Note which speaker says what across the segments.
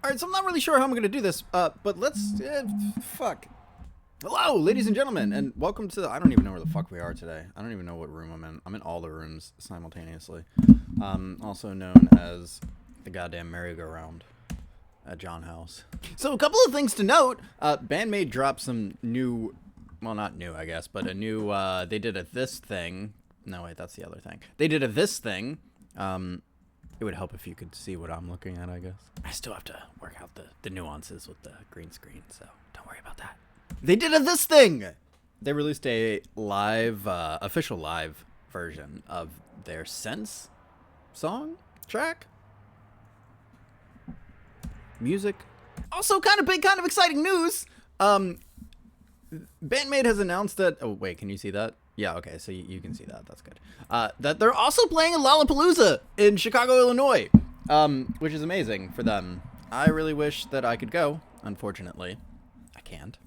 Speaker 1: Alright, so I'm not really sure how I'm gonna do this, but let's, fuck. Hello, ladies and gentlemen, and welcome to, I don't even know where the fuck we are today. I don't even know what room I'm in. I'm in all the rooms simultaneously. Also known as the goddamn merry-go-round at John House. So a couple of things to note, Band-Maid dropped some new, well, not new, I guess, but a new, they did a this thing. No, wait, that's the other thing. They did a this thing. It would help if you could see what I'm looking at, I guess. I still have to work out the nuances with the green screen, so don't worry about that. They did a this thing! They released a live, official live version of their Sense song track. Music. Also kind of big, kind of exciting news. Band-Maid has announced that, oh wait, can you see that? Yeah, okay, so you can see that. That's good. That they're also playing in Lollapalooza in Chicago, Illinois, which is amazing for them. I really wish that I could go. Unfortunately, I can't.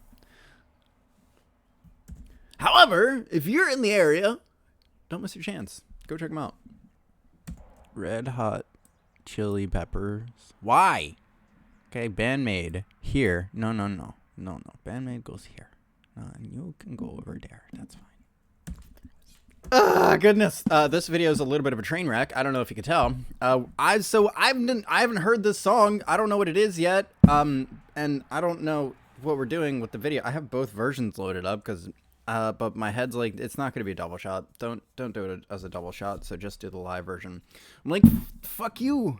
Speaker 1: However, if you're in the area, don't miss your chance. Go check them out. Red Hot Chili Peppers. Why? Okay, Band-Maid here. No. Band-Maid goes here. And you can go over there. That's fine. Goodness. This video is a little bit of a train wreck. I don't know if you could tell. I haven't heard this song. I don't know what it is yet. And I don't know what we're doing with the video. I have both versions loaded up because, but my head's like, it's not going to be a double shot. Don't do it as a double shot. So just do the live version. I'm like, fuck you.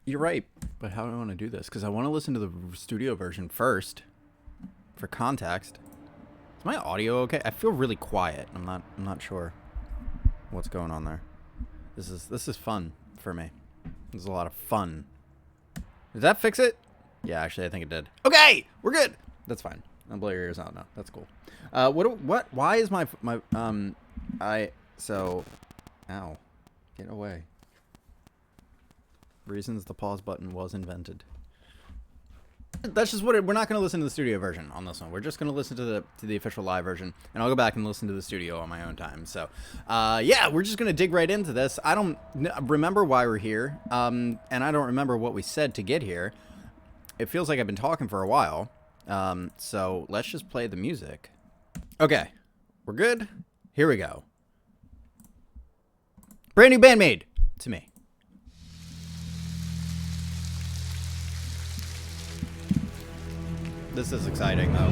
Speaker 1: You're right. But how do I want to do this? Because I want to listen to the studio version first for context. Is my audio okay? I feel really quiet. I'm not sure what's going on there. This is fun for me. This is a lot of fun. Did that fix it? Yeah, actually I think it did. Okay, we're good. That's fine. I'll blow your ears out now. That's cool. What why is my ow. Get away. Reasons the pause button was invented. That's just what we're not going to listen to the studio version on this one. We're just going to listen to the official live version, and I'll go back and listen to the studio on my own time. So, yeah, we're just going to dig right into this. I don't remember why we're here, and I don't remember what we said to get here. It feels like I've been talking for a while, so let's just play the music. Okay, we're good. Here we go. Brand new Band-Maid to me. This is exciting, though.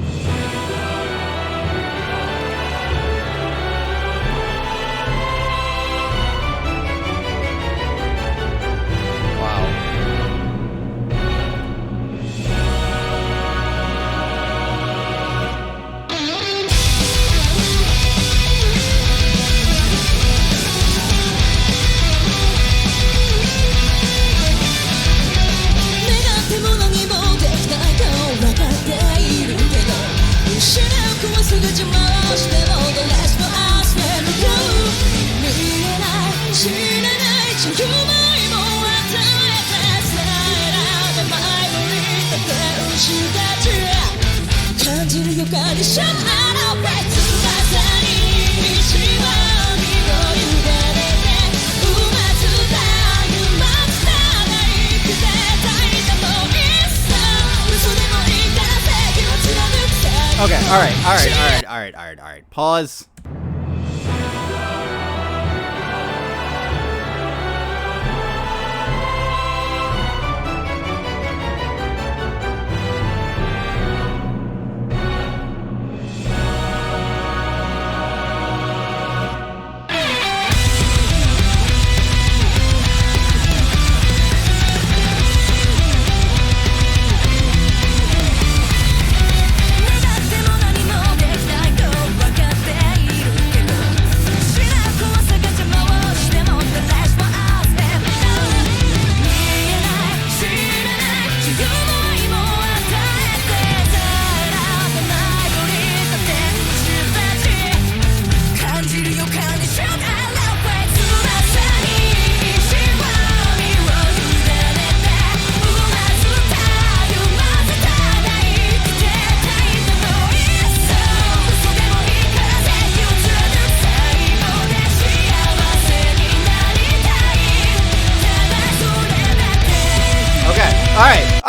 Speaker 1: Okay, all right. Pause.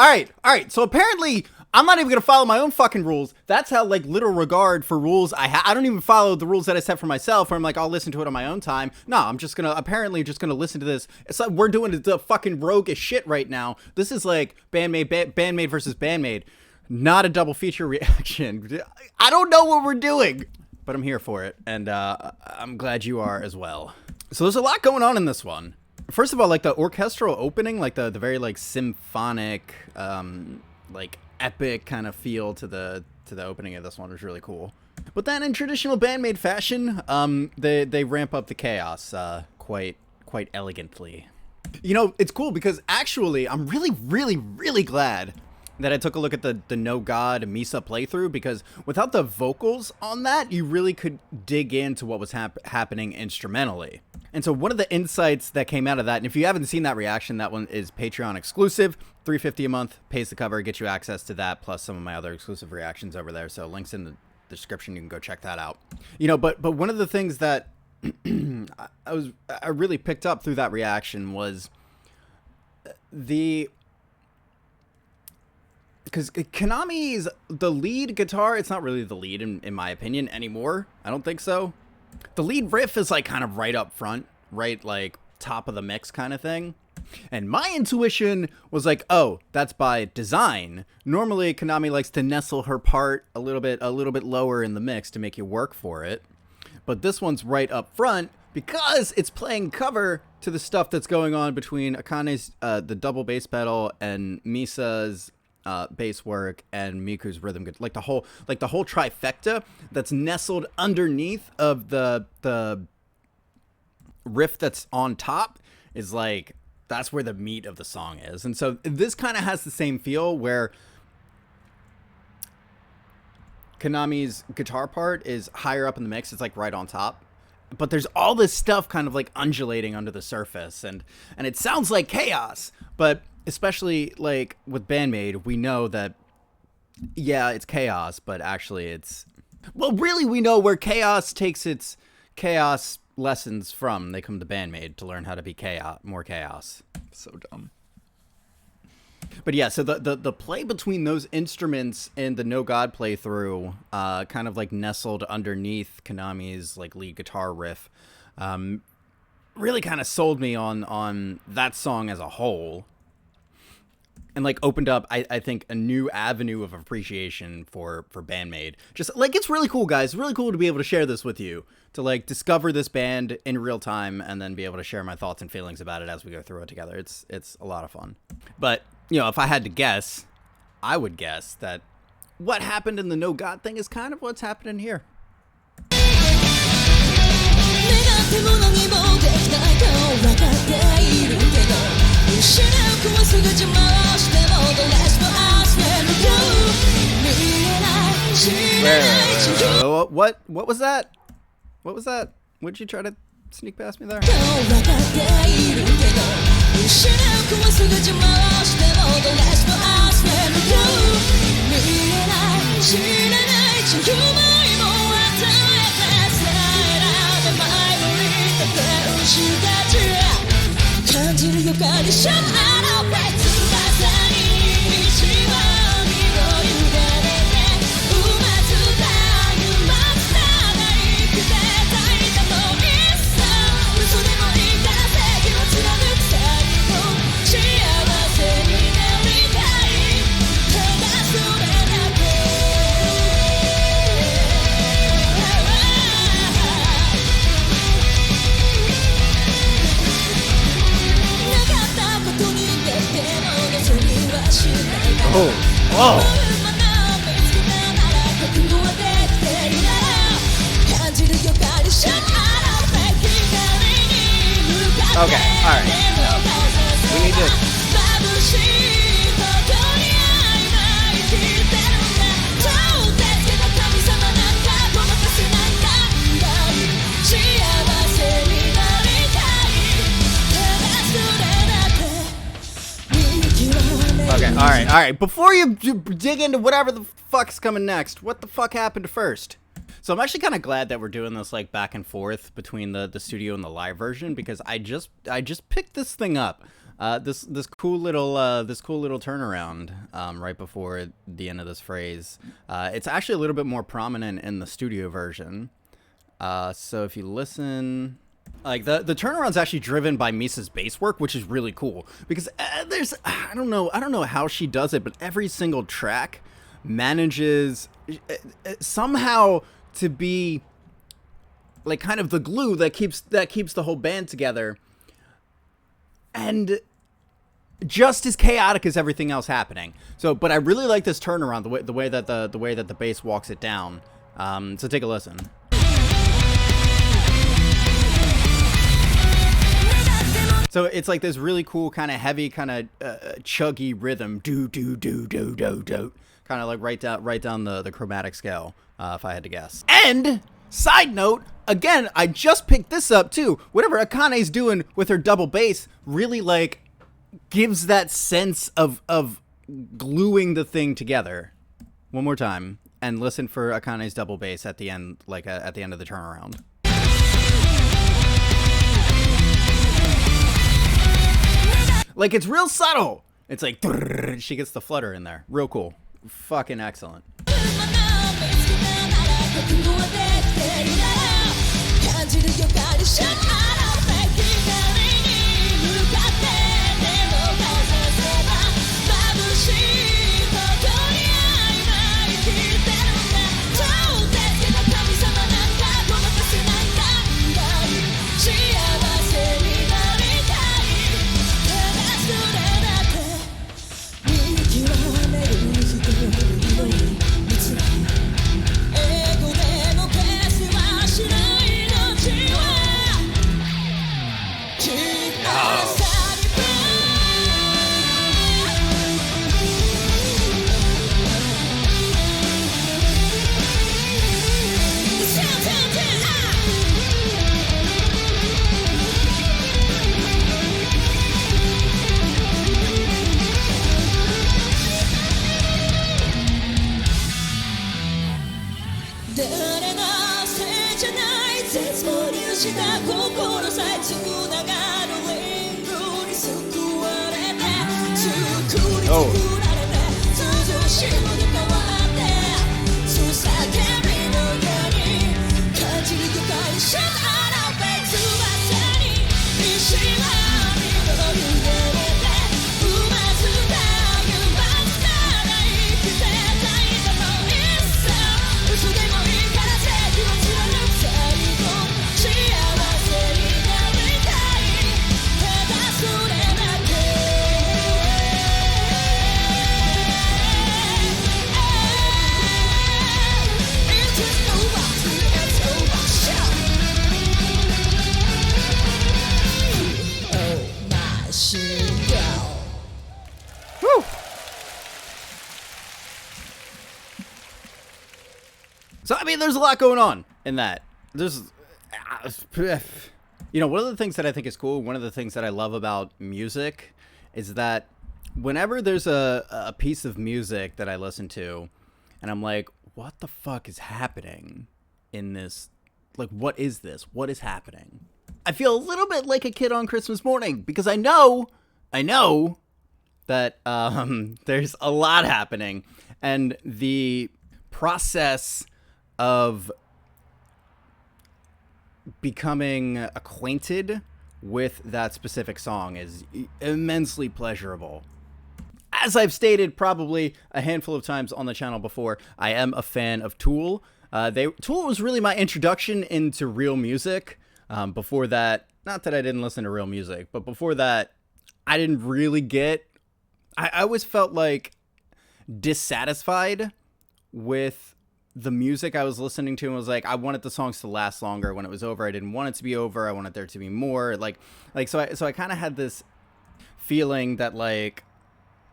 Speaker 1: All right. So apparently, I'm not even gonna follow my own fucking rules. That's how like little regard for rules I don't even follow the rules that I set for myself. Where I'm like, I'll listen to it on my own time. No, I'm just gonna listen to this. It's like we're doing the fucking roguish shit right now. This is like Band-Maid versus Band-Maid, not a double feature reaction. I don't know what we're doing, but I'm here for it, and I'm glad you are as well. So there's a lot going on in this one. First of all, like the orchestral opening, like the very like symphonic, like epic kind of feel to the opening of this one was really cool. But then in traditional Band-Maid fashion, they ramp up the chaos quite elegantly. You know, it's cool because actually I'm really glad that I took a look at the No God Misa playthrough, because without the vocals on that, you really could dig into what was happening instrumentally. And so one of the insights that came out of that, and if you haven't seen that reaction, that one is Patreon exclusive, $3.50 a month, pays the cover, gets you access to that, plus some of my other exclusive reactions over there. So links in the description, you can go check that out. You know, but one of the things that I really picked up through that reaction was because Konami's the lead guitar, it's not really the lead in my opinion anymore. I don't think so. The lead riff is like kind of right up front, right like top of the mix kind of thing. And my intuition was like, oh, that's by design. Normally Konami likes to nestle her part a little bit lower in the mix to make you work for it. But this one's right up front because it's playing cover to the stuff that's going on between Akane's the double bass pedal and Misa's bass work and Miku's rhythm, like the whole trifecta that's nestled underneath of the riff that's on top is like, that's where the meat of the song is. And so this kind of has the same feel where Konami's guitar part is higher up in the mix, it's like right on top, but there's all this stuff kind of like undulating under the surface, and it sounds like chaos. But especially like with Band-Maid, we know that, yeah, it's chaos, but actually it's, well, really we know where chaos takes its chaos lessons from. They come to Band-Maid to learn how to be more chaos. So dumb. But yeah, so the play between those instruments in the No God playthrough, kind of like nestled underneath Konami's like lead guitar riff, really kind of sold me on that song as a whole. And like opened up, I think, a new avenue of appreciation for Band-Maid. Just like, it's really cool, guys. It's really cool to be able to share this with you, to like discover this band in real time and then be able to share my thoughts and feelings about it as we go through it together. It's a lot of fun. But, you know, if I had to guess, I would guess that what happened in the No God thing is kind of what's happening here. What was that? What was that? Would you try to sneak past me there? Oh. Okay, alright. We need to... Okay, alright. Before you dig into whatever the fuck's coming next, what the fuck happened first? So I'm actually kind of glad that we're doing this like back and forth between the studio and the live version, because I just picked this thing up This cool little turnaround right before the end of this phrase. It's actually a little bit more prominent in the studio version. So if you listen, like the turnaround's actually driven by Misa's bass work, which is really cool because there's I don't know how she does it, but every single track manages somehow to be like kind of the glue that keeps the whole band together, and just as chaotic as everything else happening. So, but I really like this turnaround, the way that the bass walks it down. So take a listen. So it's like this really cool kind of heavy, kind of chuggy rhythm, do do do do do do, kind of like right down the chromatic scale, if I had to guess. And side note, again, I just picked this up too. Whatever Akane's doing with her double bass really like gives that sense of gluing the thing together. One more time, and listen for Akane's double bass at the end, like at the end of the turnaround. Like, it's real subtle. It's like, she gets the flutter in there. Real cool. Fucking excellent. So, I mean, there's a lot going on in that. There's, you know, one of the things that I think is cool, one of the things that I love about music is that whenever there's a piece of music that I listen to and I'm like, what the fuck is happening in this? Like, what is this? What is happening? I feel a little bit like a kid on Christmas morning because I know that there's a lot happening, and the process of becoming acquainted with that specific song is immensely pleasurable. As I've stated probably a handful of times on the channel before, I am a fan of Tool. Tool was really my introduction into real music. Before that, not that I didn't listen to real music, but before that, I didn't really get... I always felt like dissatisfied with the music I was listening to, and was like, I wanted the songs to last longer. When it was over, I didn't want it to be over. I wanted there to be more. So I kind of had this feeling that like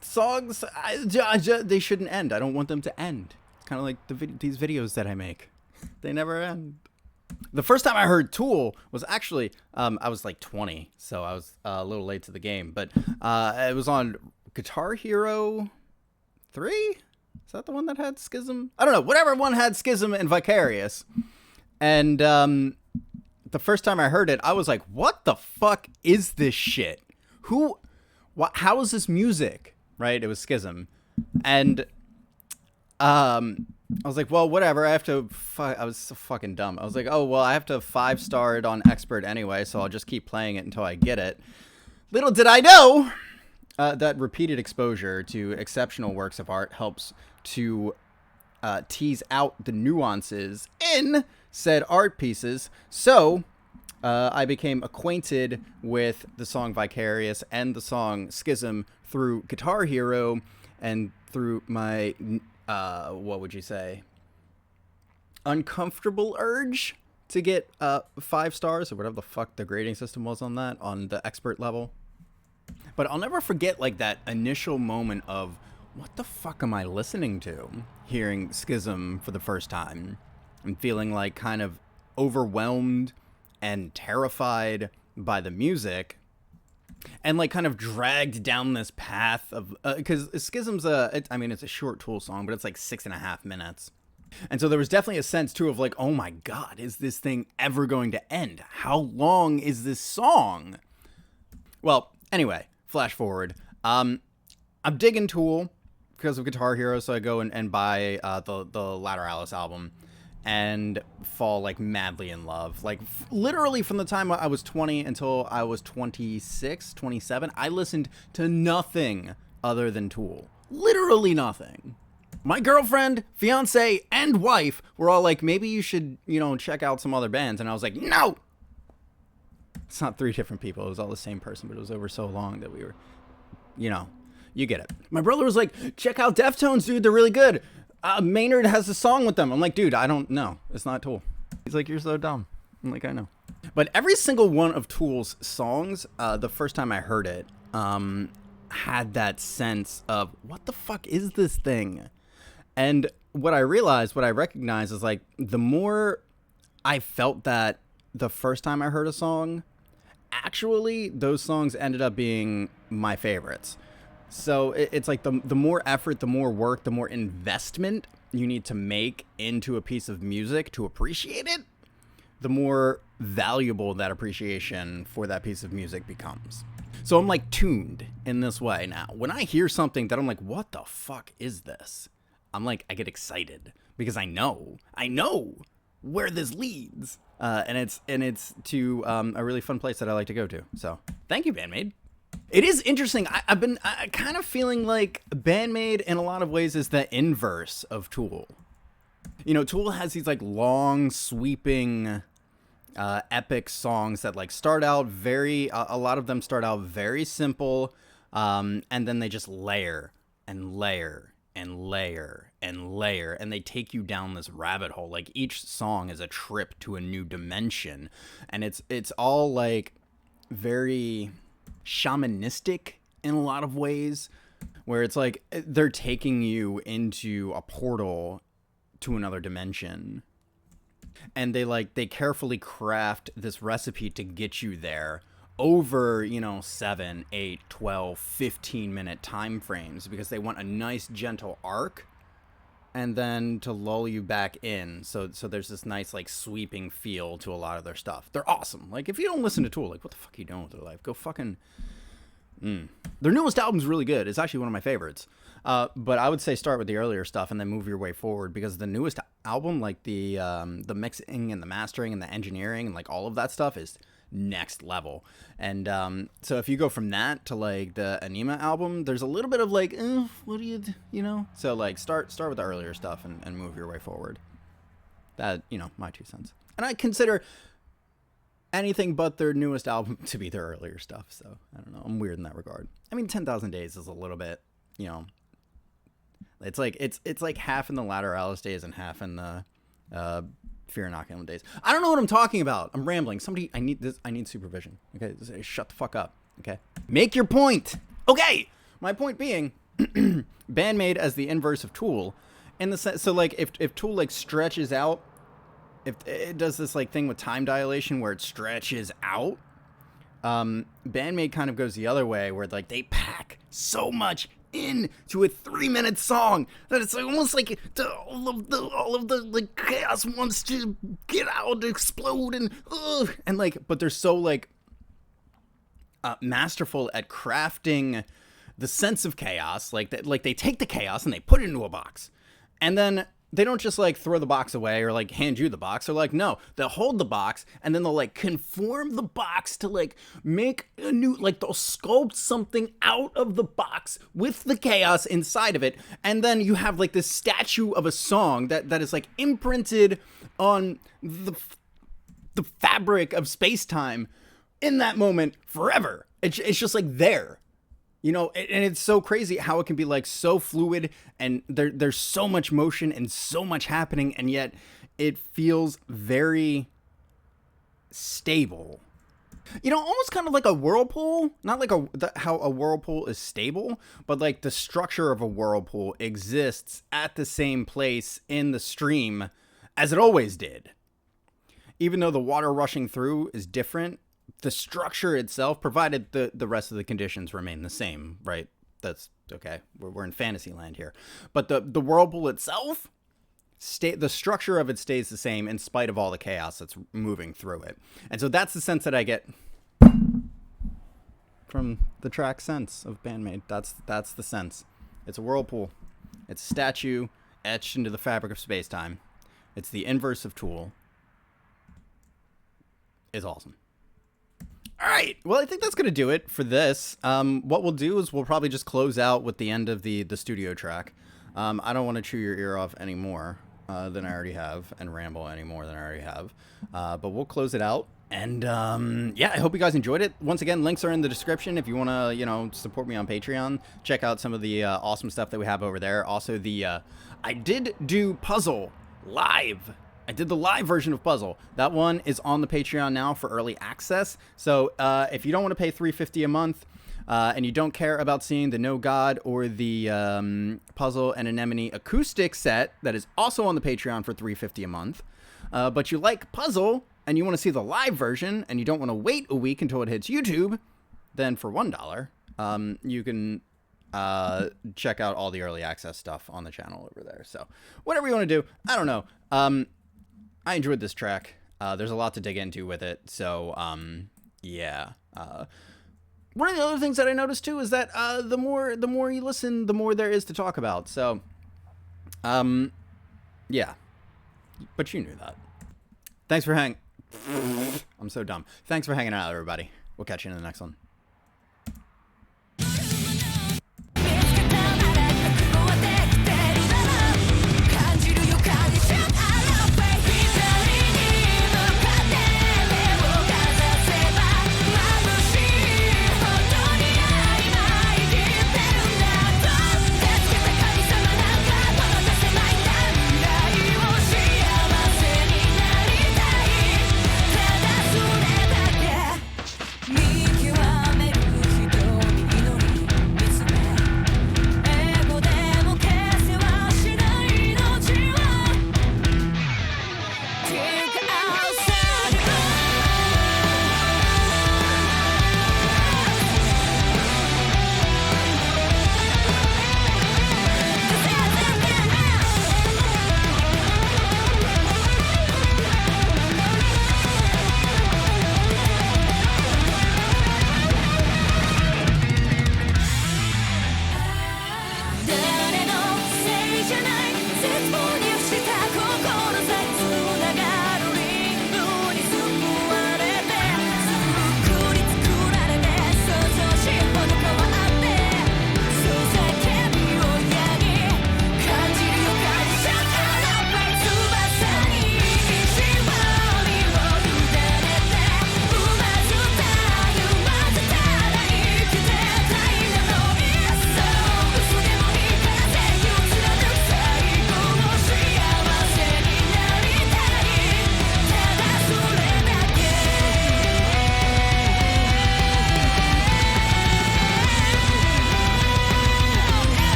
Speaker 1: songs, they shouldn't end. I don't want them to end. It's kind of like these videos that I make. They never end. The first time I heard Tool was actually, I was like 20, so I was a little late to the game, but it was on Guitar Hero 3? Is that the one that had Schism? I don't know. Whatever one had Schism and Vicarious. And the first time I heard it, I was like, what the fuck is this shit? Who how is this music? Right? It was Schism. And I was like, well, whatever. I have to. I was so fucking dumb. I was like, oh well, I have to 5-star it on expert anyway, so I'll just keep playing it until I get it. Little did I know that repeated exposure to exceptional works of art helps to tease out the nuances in said art pieces. So I became acquainted with the song Vicarious and the song Schism through Guitar Hero and through my what would you say, uncomfortable urge to get 5 stars or whatever the fuck the grading system was on that, on the expert level. But I'll never forget like that initial moment of what the fuck am I listening to, hearing Schism for the first time and feeling like kind of overwhelmed and terrified by the music. And like kind of dragged down this path of because Schism's it's a short Tool song, but it's like 6.5 minutes, and so there was definitely a sense too of like, oh my god, is this thing ever going to end? How long is this song? Well, anyway, flash forward. I'm digging Tool because of Guitar Hero, so I go and buy the Lateralis album and fall like madly in love. Like literally from the time I was 20 until I was 26, 27, I listened to nothing other than Tool. Literally nothing. My girlfriend, fiance, and wife were all like, maybe you should, check out some other bands. And I was like, no! It's not 3 different people. It was all the same person, but it was over so long that we were, you get it. My brother was like, check out Deftones, dude. They're really good. Maynard has a song with them. I'm like, dude, I don't know. It's not Tool. He's like, you're so dumb. I'm like, I know. But every single one of Tool's songs, the first time I heard it, had that sense of, what the fuck is this thing? And what I recognized is like, the more I felt that the first time I heard a song, actually, those songs ended up being my favorites. So it's like the more effort, the more work, the more investment you need to make into a piece of music to appreciate it, the more valuable that appreciation for that piece of music becomes. So I'm like tuned in this way now. When I hear something that I'm like, what the fuck is this? I'm like, I get excited because I know where this leads. And it's to a really fun place that I like to go to. So thank you, Band-Maid. It is interesting. I've been kind of feeling like Band-Maid in a lot of ways is the inverse of Tool. Tool has these like long, sweeping, epic songs that like start out a lot of them start out very simple, and then they just layer and layer and layer and layer, and they take you down this rabbit hole. Like each song is a trip to a new dimension, and it's all like very shamanistic in a lot of ways, where it's like they're taking you into a portal to another dimension, and they carefully craft this recipe to get you there over 7, 8, 12, 15 minute time frames, because they want a nice gentle arc and then to lull you back in. So there's this nice like sweeping feel to a lot of their stuff. They're awesome. Like if you don't listen to Tool, like what the fuck are you doing with their life? Go fucking. Their newest album's really good. It's actually one of my favorites. But I would say start with the earlier stuff and then move your way forward, because the newest album, like the mixing and the mastering and the engineering and like all of that stuff is next level. And so if you go from that to like the Anima album, there's a little bit of like, what do you so like start with the earlier stuff and move your way forward. That, my 2 cents. And I consider anything but their newest album to be their earlier stuff, so I don't know, I'm weird in that regard. I mean, 10,000 Days is a little bit, it's like half in the Lateralis days and half in the Fear Inoculum days. I don't know what I'm talking about. I'm rambling. Somebody, I need supervision. Okay, shut the fuck up. Okay, make your point. Okay, my point being, Band-Maid as the inverse of Tool, in the sense. So like, if Tool like stretches out, if it does this like thing with time dilation where it stretches out, Band-Maid kind of goes the other way, where like they pack so much into a 3-minute song that it's almost like all of the like chaos wants to get out, explode, and like, but they're so like masterful at crafting the sense of chaos, like that, like they take the chaos and they put it into a box, and then they don't just like throw the box away or like hand you the box. They're like, no, they'll hold the box and then they'll like conform the box to like make a new, like they'll sculpt something out of the box with the chaos inside of it. And then you have like this statue of a song that is like imprinted on the fabric of space-time in that moment forever. It's just like there. You know, and it's so crazy how it can be like so fluid and there's so much motion and so much happening, and yet it feels very stable. You know, almost kind of like a whirlpool. Not like how a whirlpool is stable, but like the structure of a whirlpool exists at the same place in the stream as it always did. Even though the water rushing through is different, the structure itself, provided the rest of the conditions remain the same, right? That's okay. We're in fantasy land here. But the whirlpool itself, the structure of it stays the same in spite of all the chaos that's moving through it. And so that's the sense that I get from the track Sense of Band-Maid. That's the sense. It's a whirlpool. It's a statue etched into the fabric of space-time. It's the inverse of Tool. It's awesome. All right. Well, I think that's going to do it for this. What we'll do is we'll probably just close out with the end of the studio track. I don't want to chew your ear off any more than I already have and ramble any more than I already have. But we'll close it out. And yeah, I hope you guys enjoyed it. Once again, links are in the description if you want to, you know, support me on Patreon. Check out some of the awesome stuff that we have over there. Also, I did do Puzzle live. I did the live version of Puzzle. That one is on the Patreon now for early access. So if you don't want to pay $3.50 a month and you don't care about seeing the No God or the Puzzle and Anemone acoustic set that is also on the Patreon for $3.50 a month, but you like Puzzle and you want to see the live version and you don't want to wait a week until it hits YouTube, then for $1 you can check out all the early access stuff on the channel over there. So whatever you want to do, I don't know. I enjoyed this track. There's a lot to dig into with it. So, yeah. One of the other things that I noticed too is that the more you listen, the more there is to talk about. So, yeah. But you knew that. Thanks for I'm so dumb. Thanks for hanging out, everybody. We'll catch you in the next one.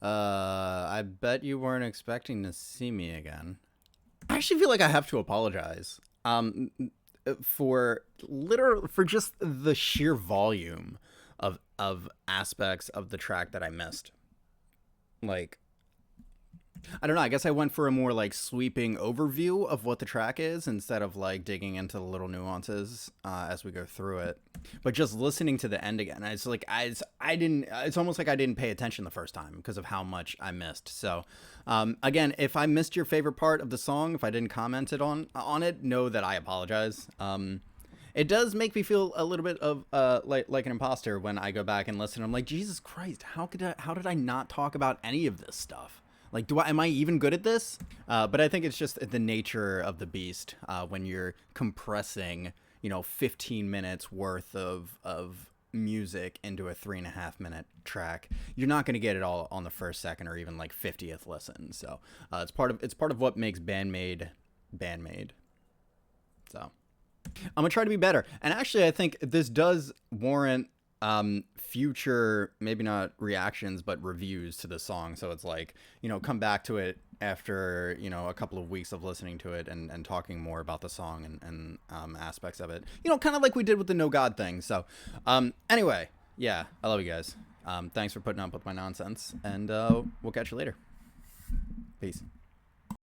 Speaker 1: I bet you weren't expecting to see me again. I actually feel like I have to apologize for just the sheer volume of aspects of the track that I missed. like, I don't know. I guess I went for a more like sweeping overview of what the track is instead of like digging into the little nuances as we go through it. But just listening to the end again, it's like I didn't. It's almost like I didn't pay attention the first time because of how much I missed. So, again, if I missed your favorite part of the song, if I didn't comment it on it, know that I apologize. It does make me feel a little bit of like an imposter when I go back and listen. I'm like, Jesus Christ, how did I not talk about any of this stuff? Like, am I even good at this? But I think it's just the nature of the beast when you're compressing, 15 minutes worth of music into a 3.5 minute track. You're not going to get it all on the first, second, or even like 50th listen. So it's part of what makes Band-Maid. So I'm gonna try to be better. And actually, I think this does warrant future, maybe not reactions, but reviews to the song. So it's like, come back to it after, a couple of weeks of listening to it and talking more about the song and aspects of it, kind of like we did with the No God thing. So anyway, yeah, I love you guys. Thanks for putting up with my nonsense, and we'll catch you later. Peace.